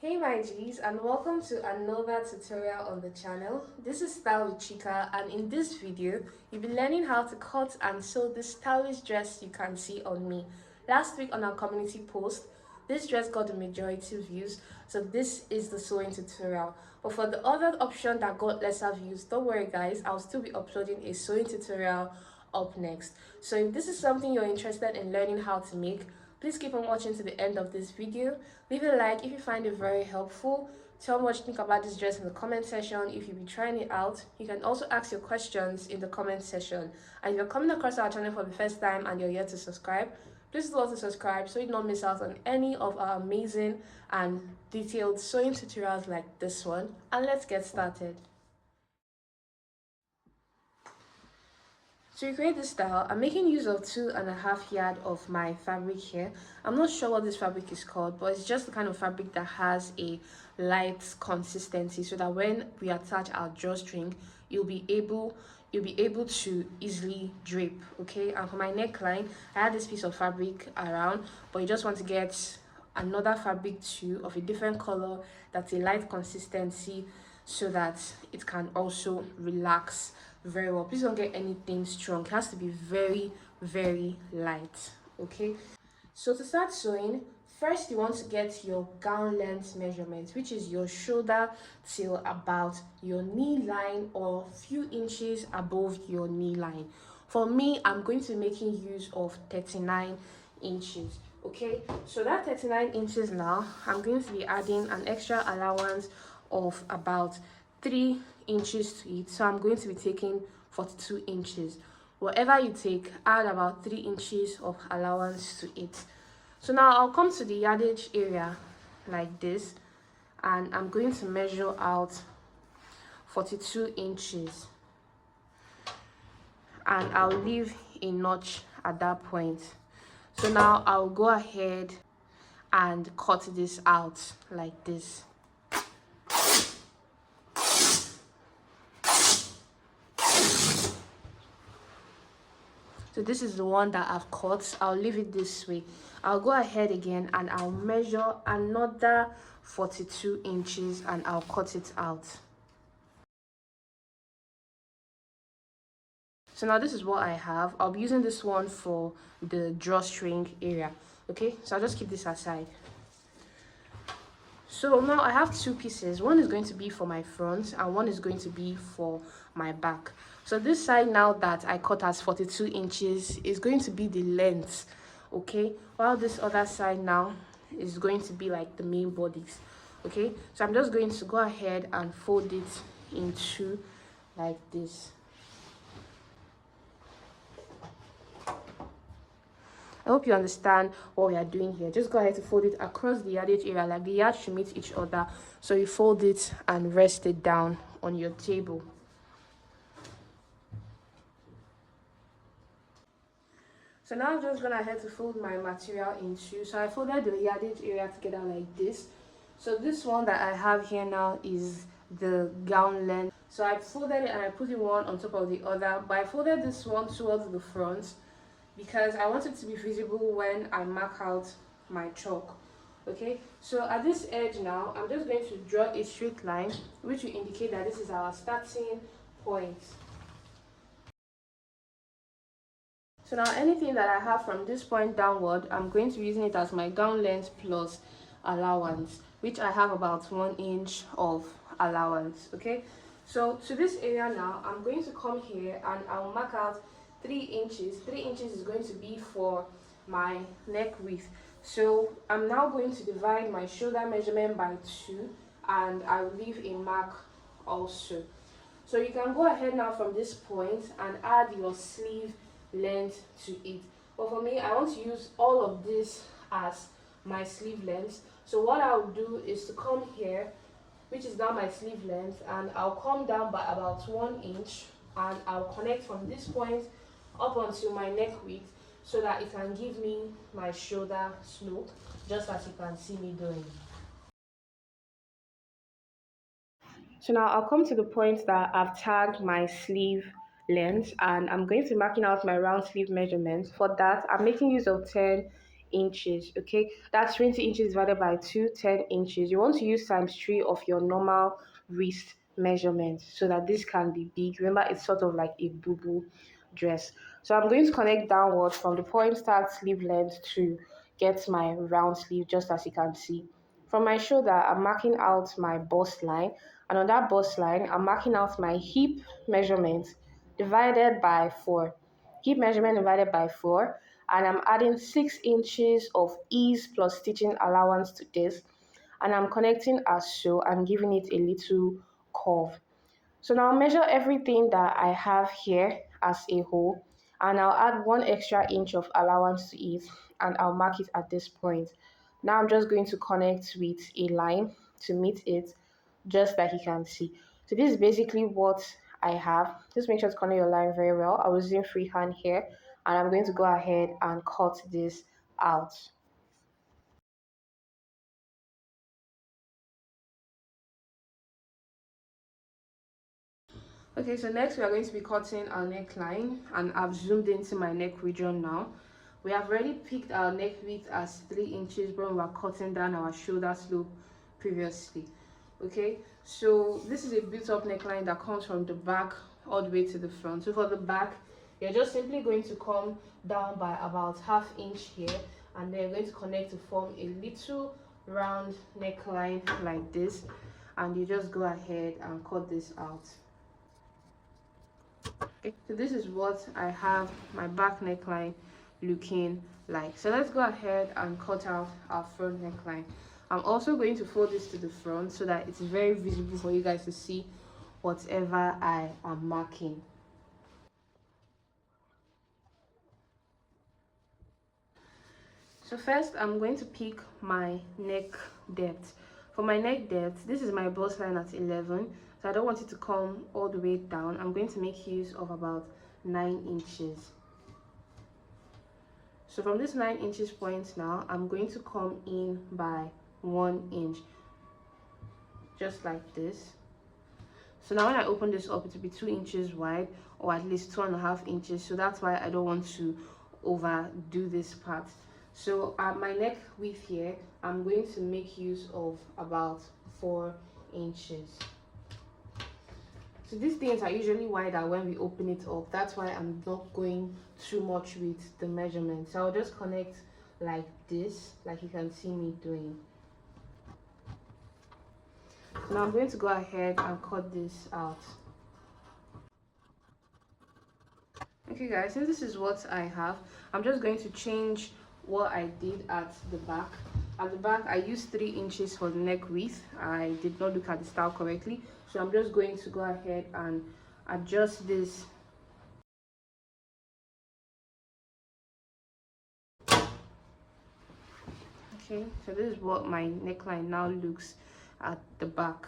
Hey my G's, and welcome to another tutorial on the channel. This is StyleWithChika, and in this video you'll be learning how to cut and sew this stylish dress you can see on me. Last week on our community post, this dress got the majority views, so this is the sewing tutorial. But for the other option that got lesser views, don't worry guys, I'll still be uploading a sewing tutorial up next. So if this is something you're interested in learning how to make, please keep on watching to the end of this video. Leave a like if you find it very helpful. Tell me what you think about this dress in the comment section if you'll be trying it out. You can also ask your questions in the comment section. And if you're coming across our channel for the first time and you're yet to subscribe, please do also subscribe so you don't miss out on any of our amazing and detailed sewing tutorials like this one. And let's get started. To recreate this style, I'm making use of 2.5 yards of my fabric here. I'm not sure what this fabric is called, but it's just the kind of fabric that has a light consistency so that when we attach our drawstring, you'll be able to easily drape. Okay, and for my neckline, I had this piece of fabric around, but you just want to get another fabric too of a different color that's a light consistency so that it can also relax very well. Please don't get anything strong. It has to be very, very light. Okay, so to start sewing, first you want to get your gown length measurement, which is your shoulder till about your knee line or few inches above your knee line. For me, I'm going to be making use of 39 inches. Okay, so that 39 inches now, I'm going to be adding an extra allowance of about 3 inches to it, so I'm going to be taking 42 inches. Whatever you take, add about 3 inches of allowance to it. So now I'll come to the yardage area like this, and I'm going to measure out 42 inches, and I'll leave a notch at that point. So now I'll go ahead and cut this out like this. So this is the one that I've cut. I'll leave it this way. I'll go ahead again and I'll measure another 42 inches and I'll cut it out. So now this is what I have. I'll be using this one for the drawstring area. Okay, so I'll just keep this aside. So now I have two pieces. One is going to be for my front and one is going to be for my back. So this side now that I cut as 42 inches is going to be the length, okay, while this other side now is going to be like the main bodies. Okay, so I'm just going to go ahead and fold it into like this. I hope you understand what we are doing here. Just go ahead to fold it across the yardage area, like the yards should meet each other. So you fold it and rest it down on your table. So now I'm just gonna head to fold my material in two. So I folded the yardage area together like this. So this one that I have here now is the gown length. So I folded it and I put it one on top of the other, but I folded this one towards the front because I want it to be visible when I mark out my chalk. Okay, so at this edge now, I'm just going to draw a straight line, which will indicate that this is our starting point. So now anything that I have from this point downward, I'm going to be using it as my gown length plus allowance, which I have about 1 inch of allowance. Okay, so to this area now, I'm going to come here and I'll mark out 3 inches. 3 inches is going to be for my neck width. So I'm now going to divide my shoulder measurement by 2 and I'll leave a mark also. So you can go ahead now from this point and add your sleeve length to it. But for me, I want to use all of this as my sleeve length. So what I'll do is to come here, which is now my sleeve length, and I'll come down by about 1 inch and I'll connect from this point up onto my neck width so that it can give me my shoulder slope, just as you can see me doing. So now I'll come to the point that I've tagged my sleeve length and I'm going to be marking out my round sleeve measurement. For that, I'm making use of 10 inches. Okay, that's 20 inches divided by 2, 10 inches. You want to use times 3 of your normal wrist measurement so that this can be big. Remember, it's sort of like a boo dress. So I'm going to connect downward from the point start sleeve length to get my round sleeve, just as you can see. From my shoulder, I'm marking out my bust line, and on that bust line, I'm marking out my hip measurement divided by 4. Hip measurement divided by 4, and I'm adding 6 inches of ease plus stitching allowance to this, and I'm connecting as so and giving it a little curve. So now I'll measure everything that I have here as a whole, and I'll add 1 extra inch of allowance to it, and I'll mark it at this point. Now I'm just going to connect with a line to meet it, just like you can see. So this is basically what I have. Just make sure to connect your line very well. I was using freehand here, and I'm going to go ahead and cut this out. Okay, so next we are going to be cutting our neckline, and I've zoomed into my neck region now. We have already picked our neck width as 3 inches when we are cutting down our shoulder slope previously. Okay, so this is a built-up neckline that comes from the back all the way to the front. So for the back, you're just simply going to come down by about ½ inch here, and then you're going to connect to form a little round neckline like this, and you just go ahead and cut this out. Okay, so this is what I have my back neckline looking like. So let's go ahead and cut out our front neckline. I'm also going to fold this to the front so that it's very visible for you guys to see whatever I am marking. So first, I'm going to pick my neck depth. For my neck depth, this is my bust line at 11, so I don't want it to come all the way down. I'm going to make use of about 9 inches. So from this 9 inches point now, I'm going to come in by 1 inch, just like this. So now when I open this up, it will be 2 inches wide, or at least 2.5 inches. So that's why I don't want to overdo this part. So at my neck width here, I'm going to make use of about 4 inches. So these things are usually wider when we open it up. That's why I'm not going too much with the measurement. So I'll just connect like this, like you can see me doing. So now I'm going to go ahead and cut this out. Okay guys, since this is what I have, I'm just going to change what I did at the back. At the back, I used 3 inches for the neck width. I did not look at the style correctly, so I'm just going to go ahead and adjust this. Okay, so this is what my neckline now looks at the back.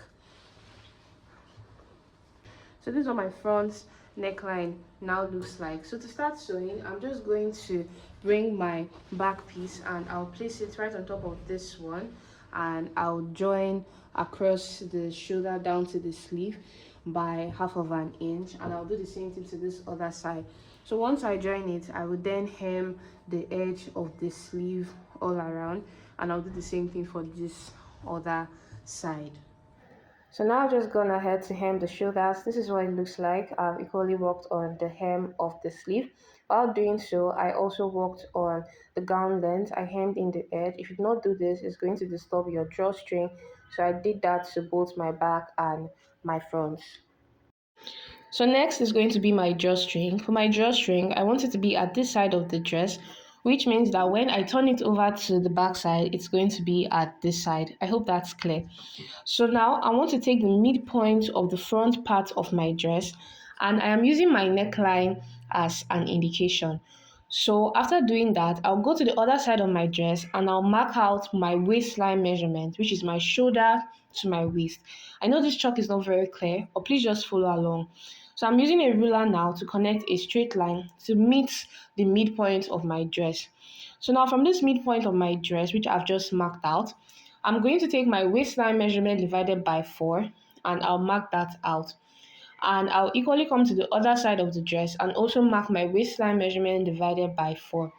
So this is what my front neckline now looks like. So to start sewing, I'm just going to bring my back piece and I'll place it right on top of this one, and I'll join across the shoulder down to the sleeve by ½ inch, and I'll do the same thing to this other side. So once I join it, I will then hem the edge of the sleeve all around, and I'll do the same thing for this other side. So now I've just gone ahead to hem the shoulders. This is what it looks like. I've equally worked on the hem of the sleeve. While doing so, I also worked on the gown length. I hemmed in the edge. If you do not do this, it's going to disturb your drawstring. So I did that to both my back and my front. So next is going to be my drawstring. For my drawstring, I want it to be at this side of the dress, which means that when I turn it over to the back side, it's going to be at this side. I hope that's clear. So now I want to take the midpoint of the front part of my dress, and I am using my neckline as an indication. So after doing that, I'll go to the other side of my dress and I'll mark out my waistline measurement, which is my shoulder to my waist. I know this chalk is not very clear, but please just follow along. So I'm using a ruler now to connect a straight line to meet the midpoint of my dress. So now from this midpoint of my dress, which I've just marked out, I'm going to take my waistline measurement divided by 4, and I'll mark that out. And I'll equally come to the other side of the dress and also mark my waistline measurement divided by 4.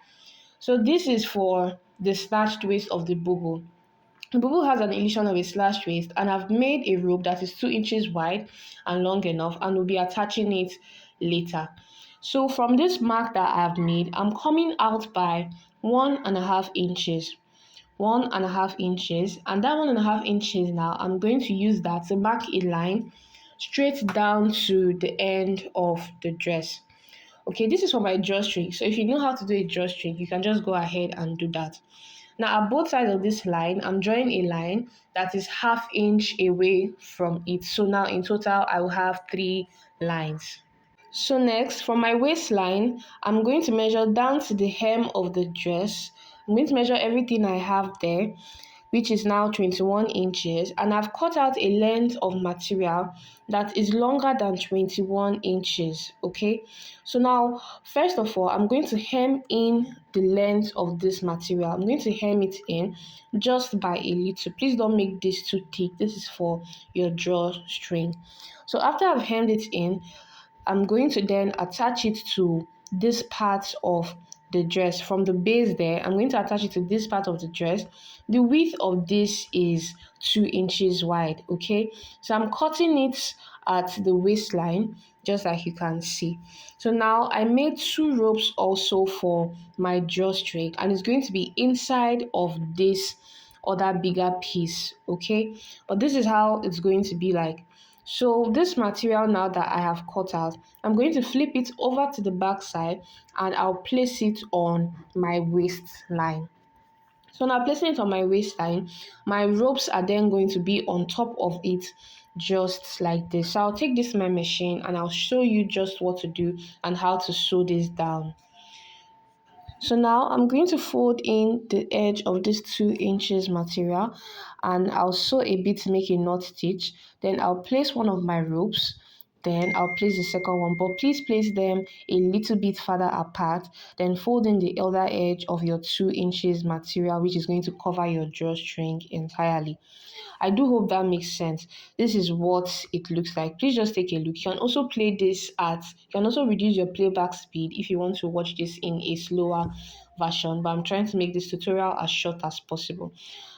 So this is for the snatched waist of the Bubu. The Bubu has an illusion of a slashed waist, and I've made a rope that is 2 inches wide and long enough, and will be attaching it later. So from this mark that I've made, I'm coming out by 1.5 inches. 1.5 inches, and that 1.5 inches now, I'm going to use that to mark a line straight down to the end of the dress. Okay, this is for my drawstring. So if you know how to do a drawstring, you can just go ahead and do that. Now at both sides of this line, I'm drawing a line that is 1/2 inch away from it. So now in total, I will have 3 lines. So next, from my waistline, I'm going to measure down to the hem of the dress. I'm going to measure everything I have there, which is now 21 inches, and I've cut out a length of material that is longer than 21 inches. Okay, so now first of all, I'm going to hem in the length of this material. I'm going to hem it in just by a little. Please don't make this too thick. This is for your drawstring. So after I've hemmed it in, I'm going to then attach it to this part of the dress. From the base there, I'm going to attach it to this part of the dress. The width of this is 2 inches wide. Okay, so I'm cutting it at the waistline, just like you can see. So now I made 2 ropes also for my drawstring, and it's going to be inside of this other bigger piece. Okay, but this is how it's going to be like. So this material now that I have cut out, I'm going to flip it over to the back side, and I'll place it on my waistline. So now placing it on my waistline, my ropes are then going to be on top of it, just like this. So I'll take this my machine, and I'll show you just what to do and how to sew this down. So now I'm going to fold in the edge of this 2 inches material, and I'll sew a bit to make a knot stitch. Then I'll place one of my ropes, then I'll place the second one, but please place them a little bit further apart. Then fold in the other edge of your 2 inches material, which is going to cover your drawstring entirely. I do hope that makes sense. This is what it looks like. Please just take a look. You can also play this you can also reduce your playback speed if you want to watch this in a slower version, but I'm trying to make this tutorial as short as possible.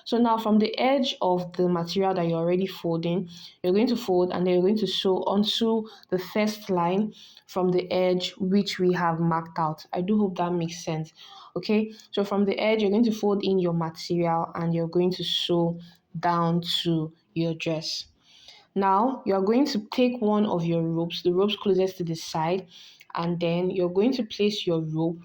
So now from the edge of the material that you're already folding, you're going to fold, and then you're going to sew onto the first line from the edge which we have marked out. I do hope that makes sense. Okay, so from the edge, you're going to fold in your material, and you're going to sew down to your dress. Now you're going to take one of your ropes, the ropes closest to the side, and then you're going to place your rope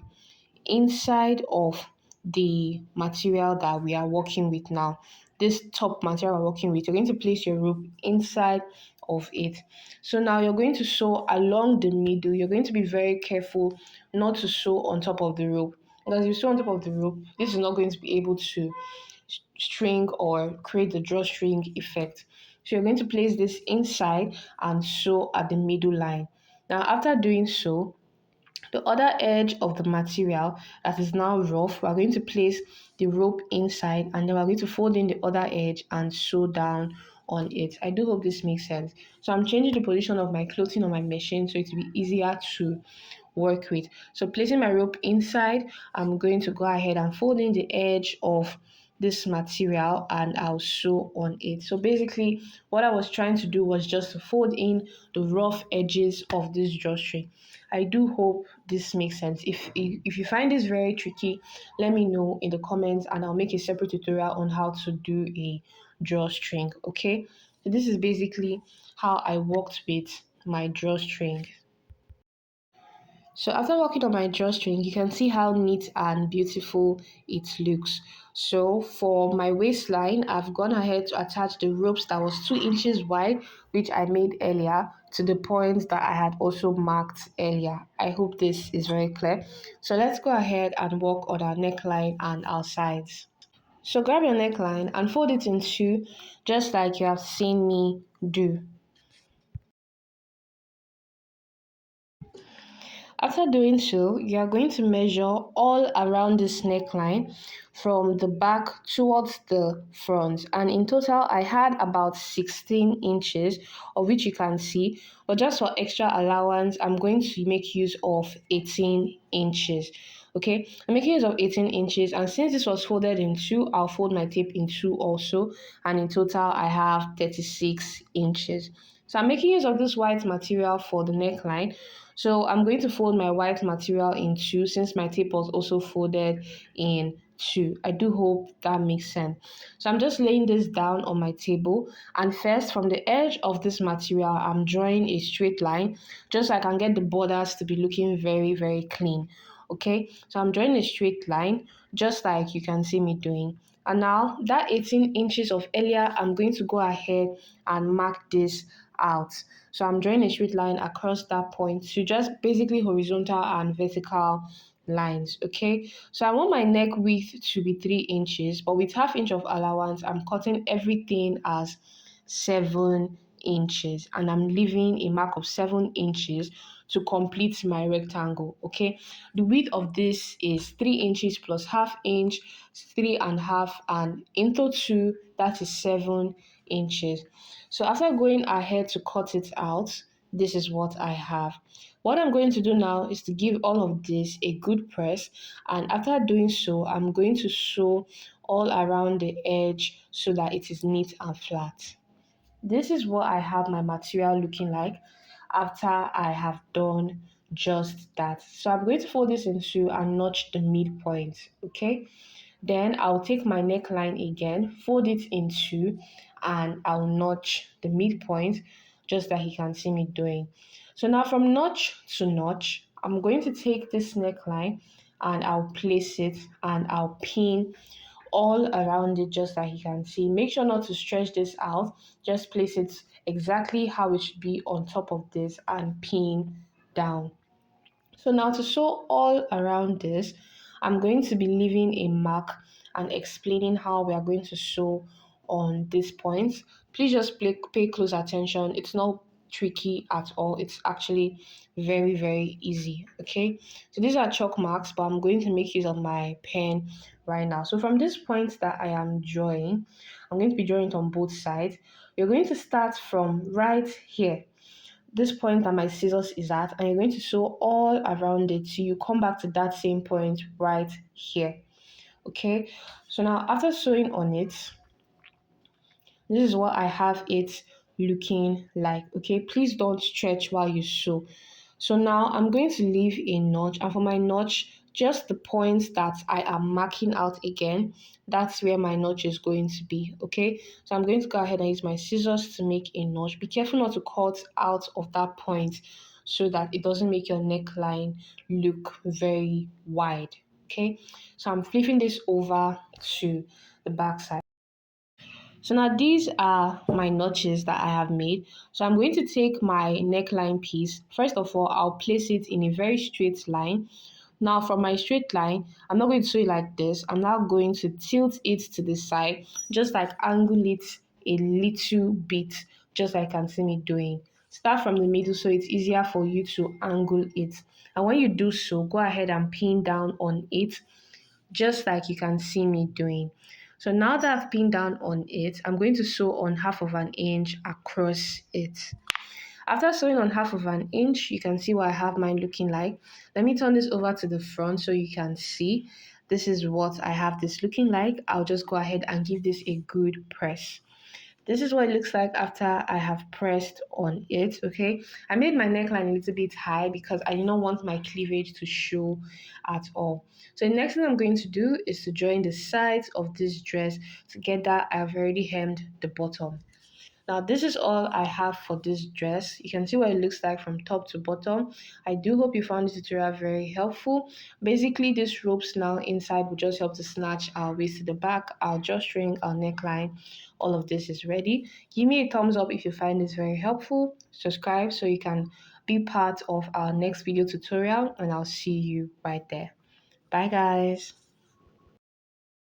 inside of the material that we are working with now. This top material we're working with, you're going to place your rope inside of it. So now you're going to sew along the middle. You're going to be very careful not to sew on top of the rope, because if you sew on top of the rope, this is not going to be able to string or create the drawstring effect. So you're going to place this inside and sew at the middle line. Now after doing so, the other edge of the material that is now rough, we're going to place the rope inside, and then we're going to fold in the other edge and sew down on it. I do hope this makes sense. So I'm changing the position of my clothing on my machine so it will be easier to work with. So placing my rope inside, I'm going to go ahead and fold in the edge of this material, and I'll sew on it. So basically what I was trying to do was just to fold in the rough edges of this drawstring. I do hope this makes sense. If you find this very tricky, let me know in the comments, and I'll make a separate tutorial on how to do a drawstring. Okay, so this is basically how I worked with my drawstring. So after working on my drawstring, you can see how neat and beautiful it looks. So for my waistline, I've gone ahead to attach the ropes that was 2 inches wide, which I made earlier, to the points that I had also marked earlier. I hope this is very clear. So let's go ahead and work on our neckline and our sides. So grab your neckline and fold it in two, just like you have seen me do. After doing so, you are going to measure all around this neckline from the back towards the front. And in total, I had about 16 inches, of which you can see. But just for extra allowance, I'm going to make use of 18 inches. Okay, I'm making use of 18 inches, and since this was folded in two, I'll fold my tape in two also, and in total I have 36 inches. So I'm making use of this white material for the neckline. So I'm going to fold my white material in two since my tape was also folded in two. I do hope that makes sense. So I'm just laying this down on my table, and first from the edge of this material I'm drawing a straight line just so I can get the borders to be looking very, very clean. Okay, so I'm drawing a straight line just like you can see me doing. And now that 18 inches of earlier, I'm going to go ahead and mark this out. So I'm drawing a straight line across that point to just basically horizontal and vertical lines. Okay, so I want my neck width to be 3 inches, but with half inch of allowance I'm cutting everything as 7 inches, and I'm leaving a mark of 7 inches to complete my rectangle. Okay, the width of this is 3 inches plus half inch, three and a half, and into two, that is 7 inches. So after going ahead to cut it out, this is what I have. What I'm going to do now is to give all of this a good press, and after doing so I'm going to sew all around the edge so that it is neat and flat. This is what I have my material looking like after I have done just that. So I'm going to fold this in two and notch the midpoint. Okay, then I'll take my neckline again, fold it in two, and I'll notch the midpoint just that he can see me doing. So now from notch to notch, I'm going to take this neckline and I'll place it and I'll pin all around it just that he can see. Make sure not to stretch this out. Just place it exactly how it should be on top of this and pin down. So now to sew all around this, I'm going to be leaving a mark and explaining how we are going to sew on this point. Please just pay close attention. It's not tricky at all. It's actually very, very easy. Okay, so these are chalk marks, but I'm going to make use of my pen right now. So from this point that I am drawing, I'm going to be drawing it on both sides. You're going to start from right here, this point that my scissors is at, and you're going to sew all around it till you come back to that same point right here. Okay, so now after sewing on it, this is what I have it looking like. Okay, please don't stretch while you sew. So now I'm going to leave a notch, and for my notch, just the points that I am marking out again, that's where my notch is going to be. Okay, so I'm going to go ahead and use my scissors to make a notch. Be careful not to cut out of that point so that it doesn't make your neckline look very wide. Okay, so I'm flipping this over to the back side. So now these are my notches that I have made. So I'm going to take my neckline piece. First of all, I'll place it in a very straight line. Now from my straight line, I'm not going to sew it like this. I'm now going to tilt it to the side, just like angle it a little bit, just like you can see me doing. Start from the middle so it's easier for you to angle it. And when you do so, go ahead and pin down on it just like you can see me doing. So now that I've pinned down on it, I'm going to sew on half of an inch across it. After sewing on half of an inch, you can see what I have mine looking like. Let me turn this over to the front so you can see. This is what I have this looking like. I'll just go ahead and give this a good press. This is what it looks like after I have pressed on it. Okay, I made my neckline a little bit high because I did not want my cleavage to show at all. So the next thing I'm going to do is to join the sides of this dress together. I've already hemmed the bottom. Now this is all I have for this dress. You can see what it looks like from top to bottom. I do hope you found this tutorial very helpful. Basically, this ropes now inside will just help to snatch our waist to the back, our drawstring, our neckline. All of this is ready. Give me a thumbs up if you find this very helpful. Subscribe so you can be part of our next video tutorial, and I'll see you right there. Bye guys.